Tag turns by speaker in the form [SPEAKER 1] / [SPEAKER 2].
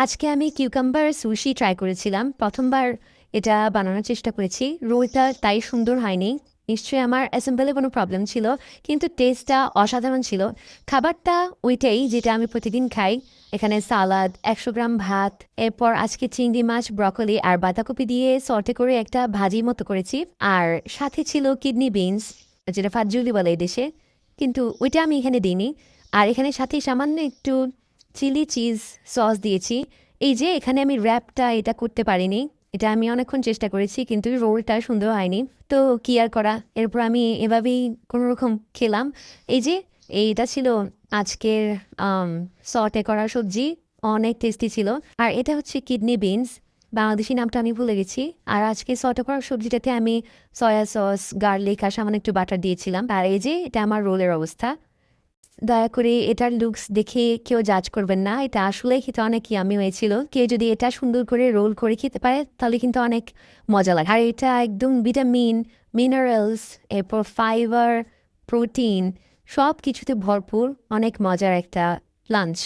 [SPEAKER 1] আজকে আমি cucumber sushi try করেছিলাম। প্রথমবার এটা বানানোর চেষ্টা করেছি। রোলটা তাই সুন্দর হয়নি। নিশ্চয়ই আমার অ্যাসেম্বলে কোনো প্রবলেম ছিল, কিন্তু টেস্টটা অসাধারণ ছিল। খাবারটা ওইটাই যেটা আমি প্রতিদিন খাই। এখানে সালাদ, 100 গ্রাম ভাত, এরপর আজকে চিংড়ি মাছ, ব্রকলি আর বাঁধাকপি দিয়ে সর্টে করে একটা ভাজি মতো করেছি। আর সাথে ছিল কিডনি বিনস, যেটা ফাজুলি বলে এই দেশে, কিন্তু ওইটা আমি এখানে দিইনি। আর এখানে সাথে সামান্য একটু চিলি চিজ সস দিয়েছি। এই যে এখানে আমি র্যাপটা এটা করতে পারিনি। এটা আমি অনেকক্ষণ চেষ্টা করেছি, কিন্তু রোলটা সুন্দর হয়নি। তো কি আর করা, এরপর আমি এভাবেই কোনো রকম খেলাম। এই যে এইটা ছিল আজকের সটে করা সবজি। অনেক টেস্টি ছিল। আর এটা হচ্ছে কিডনি বিনস, বাংলাদেশি নামটা আমি ভুলে গেছি। আর আজকে সটে করা সবজিটাতে আমি সয়া সস, গার্লিক আর সামান্য একটু বাটার দিয়েছিলাম। আর এই যে এটা আমার রোলের অবস্থা। দয়া করে এটার লুকস দেখে কেউ জাজ করবেন না। এটা আসলে খেতে অনেক ইয়ামি হয়েছিল। কেউ যদি এটা সুন্দর করে রোল করে খেতে পারে তাহলে কিন্তু অনেক মজা লাগে। আর এটা একদম ভিটামিন, মিনারেলস, এরপর ফাইবার, প্রোটিন, সব কিছুতে ভরপুর। অনেক মজার একটা লাঞ্চ।